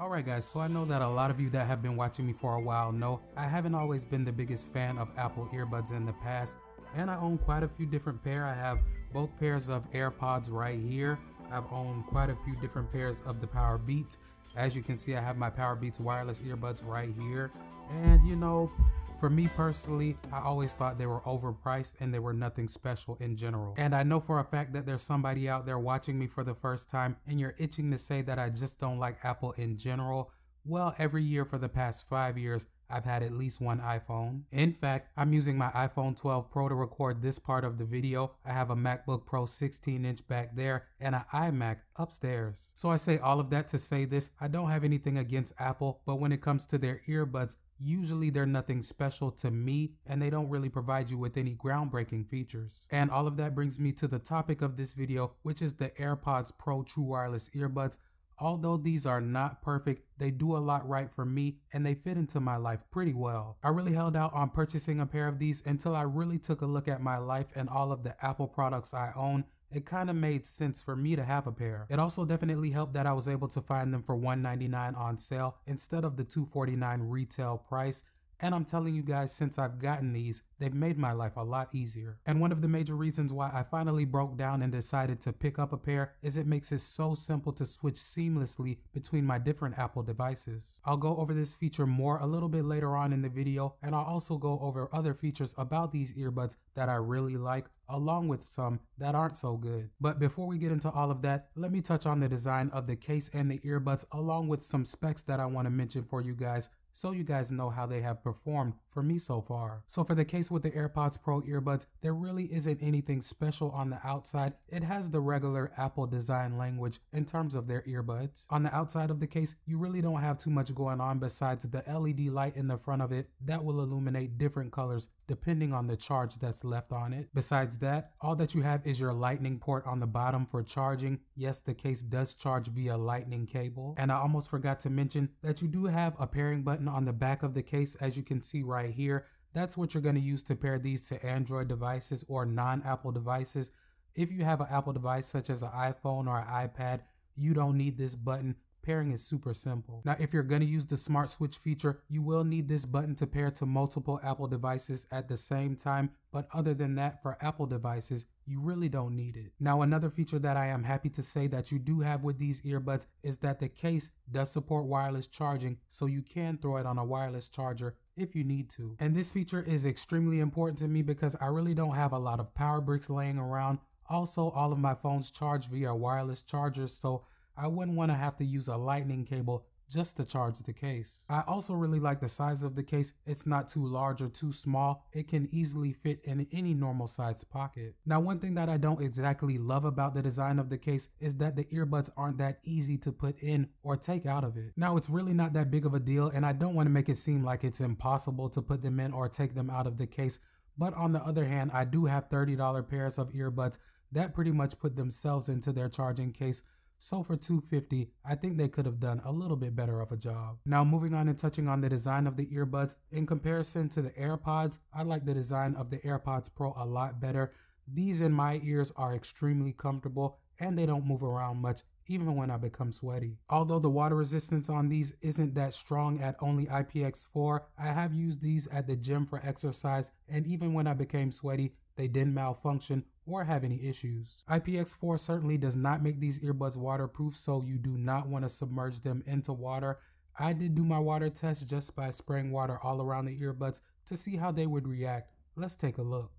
Alright guys, so I know that a lot of you that have been watching me for a while know I haven't always been the biggest fan of Apple earbuds in the past, and I own quite a few different pairs. I have both pairs of AirPods right here. I've owned quite a few different pairs of the Powerbeats. As you can see, I have my Powerbeats wireless earbuds right here, and you know, for me personally, I always thought they were overpriced and they were nothing special in general. And I know for a fact that there's somebody out there watching me for the first time and you're itching to say that I just don't like Apple in general. Well, every year for the past 5 years, I've had at least one iPhone. In fact, I'm using my iPhone 12 Pro to record this part of the video. I have a MacBook Pro 16-inch back there and an iMac upstairs. So I say all of that to say this: I don't have anything against Apple, but when it comes to their earbuds, usually they're nothing special to me and they don't really provide you with any groundbreaking features. And all of that brings me to the topic of this video, which is the AirPods Pro True Wireless Earbuds. Although these are not perfect, they do a lot right for me and they fit into my life pretty well. I really held out on purchasing a pair of these until I really took a look at my life and all of the Apple products I own. It kind of made sense for me to have a pair. It also definitely helped that I was able to find them for $199 on sale instead of the $249 retail price. And I'm telling you guys, since I've gotten these, they've made my life a lot easier. And one of the major reasons why I finally broke down and decided to pick up a pair is it makes it so simple to switch seamlessly between my different Apple devices. I'll go over this feature more a little bit later on in the video, and I'll also go over other features about these earbuds that I really like, along with some that aren't so good. But before we get into all of that, let me touch on the design of the case and the earbuds, along with some specs that I want to mention for you guys, so you guys know how they have performed for me so far. So for the case with the AirPods Pro earbuds, there really isn't anything special on the outside. It has the regular Apple design language in terms of their earbuds. On the outside of the case, you really don't have too much going on besides the LED light in the front of it that will illuminate different colors depending on the charge that's left on it. Besides that, all that you have is your lightning port on the bottom for charging. Yes, the case does charge via lightning cable. And I almost forgot to mention that you do have a pairing button on the back of the case, as you can see right here. That's what you're going to use to pair these to Android devices or non-Apple devices. If you have an Apple device such as an iPhone or an iPad, you don't need this button. Pairing is super simple. Now, if you're going to use the Smartswitch feature, you will need this button to pair to multiple Apple devices at the same time, but other than that, for Apple devices, you really don't need it. Now, another feature that I am happy to say that you do have with these earbuds is that the case does support wireless charging, so you can throw it on a wireless charger if you need to. And this feature is extremely important to me because I really don't have a lot of power bricks laying around. Also, all of my phones charge via wireless chargers, so I wouldn't want to have to use a lightning cable just to charge the case. I also really like the size of the case. It's not too large or too small. It can easily fit in any normal sized pocket. Now, one thing that I don't exactly love about the design of the case is that the earbuds aren't that easy to put in or take out of it. Now, it's really not that big of a deal, and I don't want to make it seem like it's impossible to put them in or take them out of the case. But on the other hand, I do have $30 pairs of earbuds that pretty much put themselves into their charging case. So for $250, I think they could have done a little bit better of a job. Now, moving on and touching on the design of the earbuds, in comparison to the AirPods, I like the design of the AirPods Pro a lot better. These in my ears are extremely comfortable and they don't move around much, even when I become sweaty. Although the water resistance on these isn't that strong at only IPX4, I have used these at the gym for exercise, and even when I became sweaty, they didn't malfunction or have any issues. IPX4 certainly does not make these earbuds waterproof, so you do not want to submerge them into water. I did do my water test just by spraying water all around the earbuds to see how they would react. Let's take a look.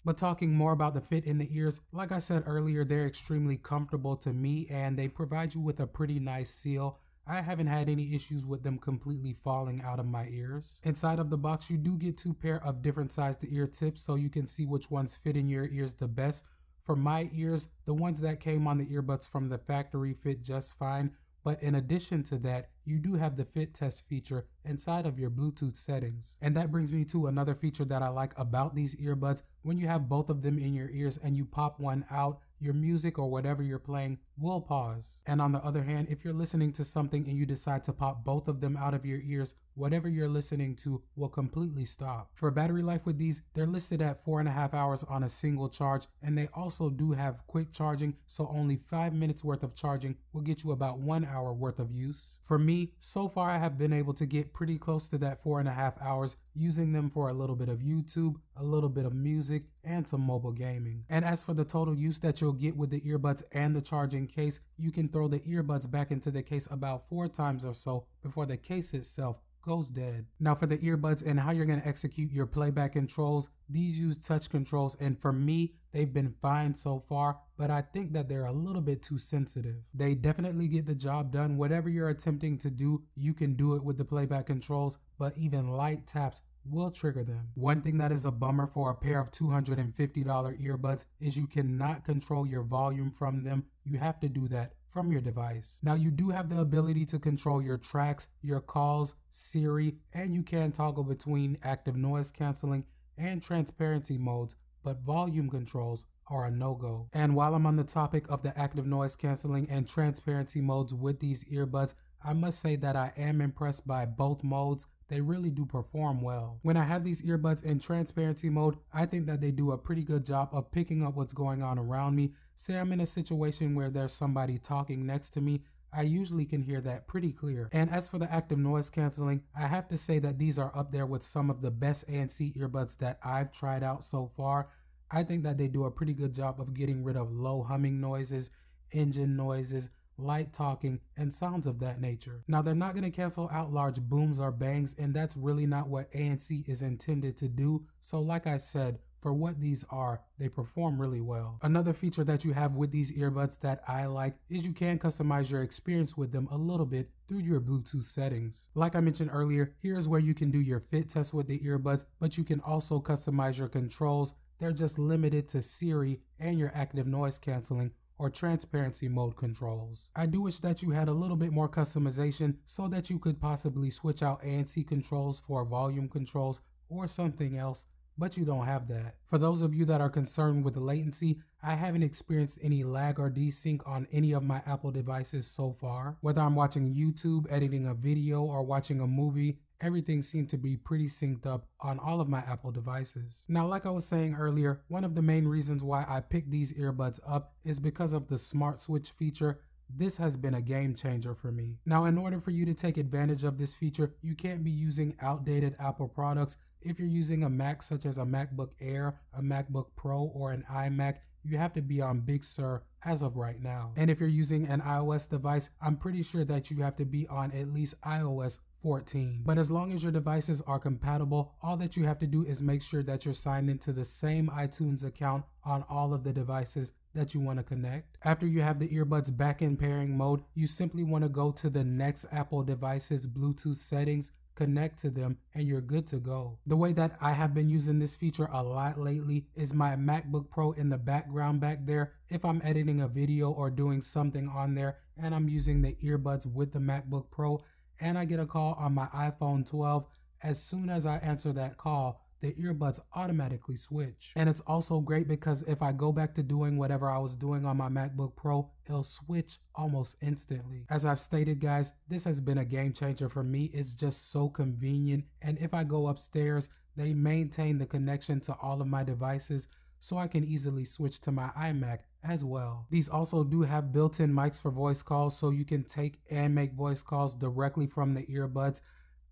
But talking more about the fit in the ears, like I said earlier, they're extremely comfortable to me and they provide you with a pretty nice seal. I haven't had any issues with them completely falling out of my ears. Inside of the box, you do get 2 pair of different sized ear tips so you can see which ones fit in your ears the best. For my ears, the ones that came on the earbuds from the factory fit just fine. But in addition to that, you do have the fit test feature inside of your Bluetooth settings. And that brings me to another feature that I like about these earbuds. When you have both of them in your ears and you pop one out, your music or whatever you're playing will pause. And on the other hand, if you're listening to something and you decide to pop both of them out of your ears, whatever you're listening to will completely stop. For battery life with these, they're listed at 4.5 hours on a single charge, and they also do have quick charging, so only 5 minutes worth of charging will get you about 1 hour worth of use. For me, so far I have been able to get pretty close to that 4.5 hours using them for a little bit of YouTube, a little bit of music, and some mobile gaming. And as for the total use that you'll get with the earbuds and the charging case, you can throw the earbuds back into the case about 4 times or so before the case itself goes dead. Now for the earbuds and how you're going to execute your playback controls, these use touch controls, and for me, they've been fine so far, but I think that they're a little bit too sensitive. They definitely get the job done. Whatever you're attempting to do, you can do it with the playback controls, but even light taps will trigger them. One thing that is a bummer for a pair of $250 earbuds is you cannot control your volume from them. You have to do that from your device. Now you do have the ability to control your tracks, your calls, Siri, and you can toggle between active noise canceling and transparency modes, but volume controls are a no-go. And while I'm on the topic of the active noise canceling and transparency modes with these earbuds, I must say that I am impressed by both modes. They really do perform well. When I have these earbuds in transparency mode, I think that they do a pretty good job of picking up what's going on around me. Say I'm in a situation where there's somebody talking next to me, I usually can hear that pretty clear. And as for the active noise canceling, I have to say that these are up there with some of the best ANC earbuds that I've tried out so far. I think that they do a pretty good job of getting rid of low humming noises, engine noises, light talking, and sounds of that nature. Now they're not going to cancel out large booms or bangs, and that's really not what ANC is intended to do. So like I said, for what these are, they perform really well. Another feature that you have with these earbuds that I like is you can customize your experience with them a little bit through your Bluetooth settings. Like I mentioned earlier, here's where you can do your fit test with the earbuds, but you can also customize your controls. They're just limited to Siri and your active noise canceling or transparency mode controls. I do wish that you had a little bit more customization so that you could possibly switch out ANC controls for volume controls or something else, but you don't have that. For those of you that are concerned with the latency, I haven't experienced any lag or desync on any of my Apple devices so far. Whether I'm watching YouTube, editing a video, or watching a movie, everything seemed to be pretty synced up on all of my Apple devices. Now, like I was saying earlier, one of the main reasons why I picked these earbuds up is because of the Smartswitch feature. This has been a game changer for me. Now, in order for you to take advantage of this feature, you can't be using outdated Apple products. If you're using a Mac such as a MacBook Air, a MacBook Pro, or an iMac, you have to be on Big Sur as of right now. And if you're using an iOS device, I'm pretty sure that you have to be on at least iOS 14. But as long as your devices are compatible, all that you have to do is make sure that you're signed into the same iTunes account on all of the devices that you want to connect. After you have the earbuds back in pairing mode, you simply want to go to the next Apple device's Bluetooth settings, connect to them, and you're good to go. The way that I have been using this feature a lot lately is my MacBook Pro in the background back there. If I'm editing a video or doing something on there and I'm using the earbuds with the MacBook Pro and I get a call on my iPhone 12, as soon as I answer that call, the earbuds automatically switch. And it's also great because if I go back to doing whatever I was doing on my MacBook Pro, it'll switch almost instantly. As I've stated, guys, this has been a game changer for me. It's just so convenient. And if I go upstairs, they maintain the connection to all of my devices, so I can easily switch to my iMac as well. These also do have built-in mics for voice calls, so you can take and make voice calls directly from the earbuds.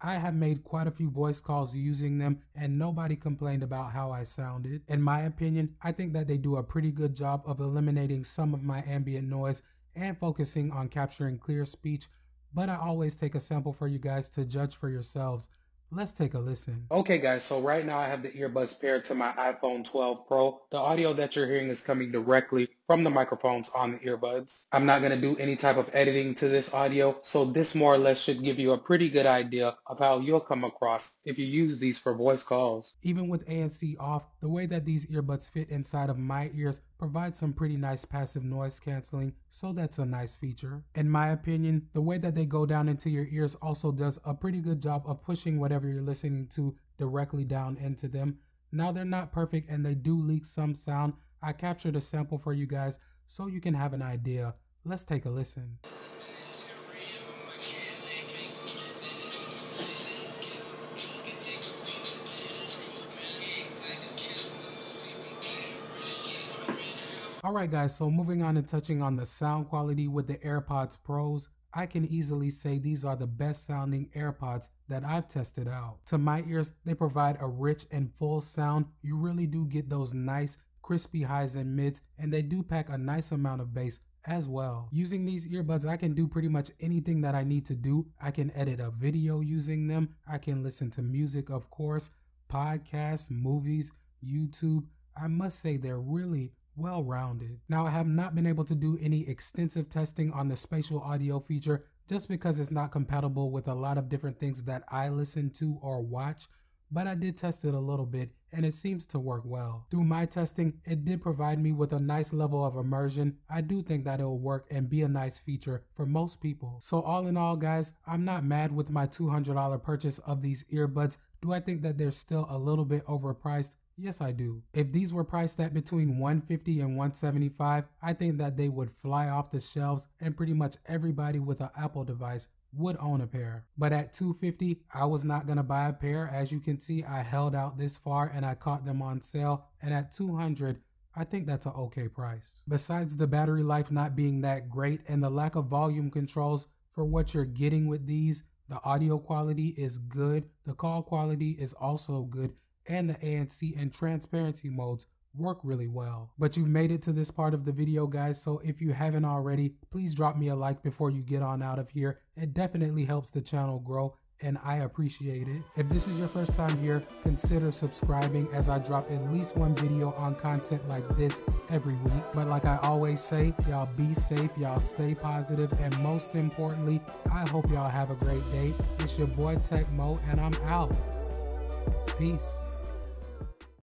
I have made quite a few voice calls using them and nobody complained about how I sounded. In my opinion, I think that they do a pretty good job of eliminating some of my ambient noise and focusing on capturing clear speech, but I always take a sample for you guys to judge for yourselves. Let's take a listen. Okay guys, so right now I have the earbuds paired to my iPhone 12 Pro. The audio that you're hearing is coming directly from the microphones on the earbuds. I'm not going to do any type of editing to this audio, so this more or less should give you a pretty good idea of how you'll come across if you use these for voice calls. Even with ANC off, the way that these earbuds fit inside of my ears provides some pretty nice passive noise canceling, so that's a nice feature. In my opinion, the way that they go down into your ears also does a pretty good job of pushing whatever you're listening to directly down into them. Now they're not perfect and they do leak some sound. I captured a sample for you guys so you can have an idea. Let's take a listen. Alright guys, so moving on and touching on the sound quality with the AirPods Pros, I can easily say these are the best sounding AirPods that I've tested out. To my ears, they provide a rich and full sound. You really do get those nice crispy highs and mids, and they do pack a nice amount of bass as well. Using these earbuds, I can do pretty much anything that I need to do. I can edit a video using them. I can listen to music, of course, podcasts, movies, YouTube. I must say they're really well-rounded. Now, I have not been able to do any extensive testing on the spatial audio feature just because it's not compatible with a lot of different things that I listen to or watch, but I did test it a little bit and it seems to work well. Through my testing, it did provide me with a nice level of immersion. I do think that it'll work and be a nice feature for most people. So all in all, guys, I'm not mad with my $200 purchase of these earbuds. Do I think that they're still a little bit overpriced? Yes, I do. If these were priced at between $150 and $175, I think that they would fly off the shelves and pretty much everybody with an Apple device would own a pair. But at $250, I was not gonna buy a pair. As you can see, I held out this far and I caught them on sale. And at $200, I think that's an okay price. Besides the battery life not being that great and the lack of volume controls for what you're getting with these, the audio quality is good, the call quality is also good, and the ANC and transparency modes work really well. But you've made it to this part of the video, guys, so if you haven't already, please drop me a like before you get on out of here. It definitely helps the channel grow and I appreciate it. If this is your first time here, consider subscribing as I drop at least one video on content like this every week. But like I always say, y'all be safe, y'all stay positive, and most importantly, I hope y'all have a great day. It's your boy Tech Mo and I'm out. Peace.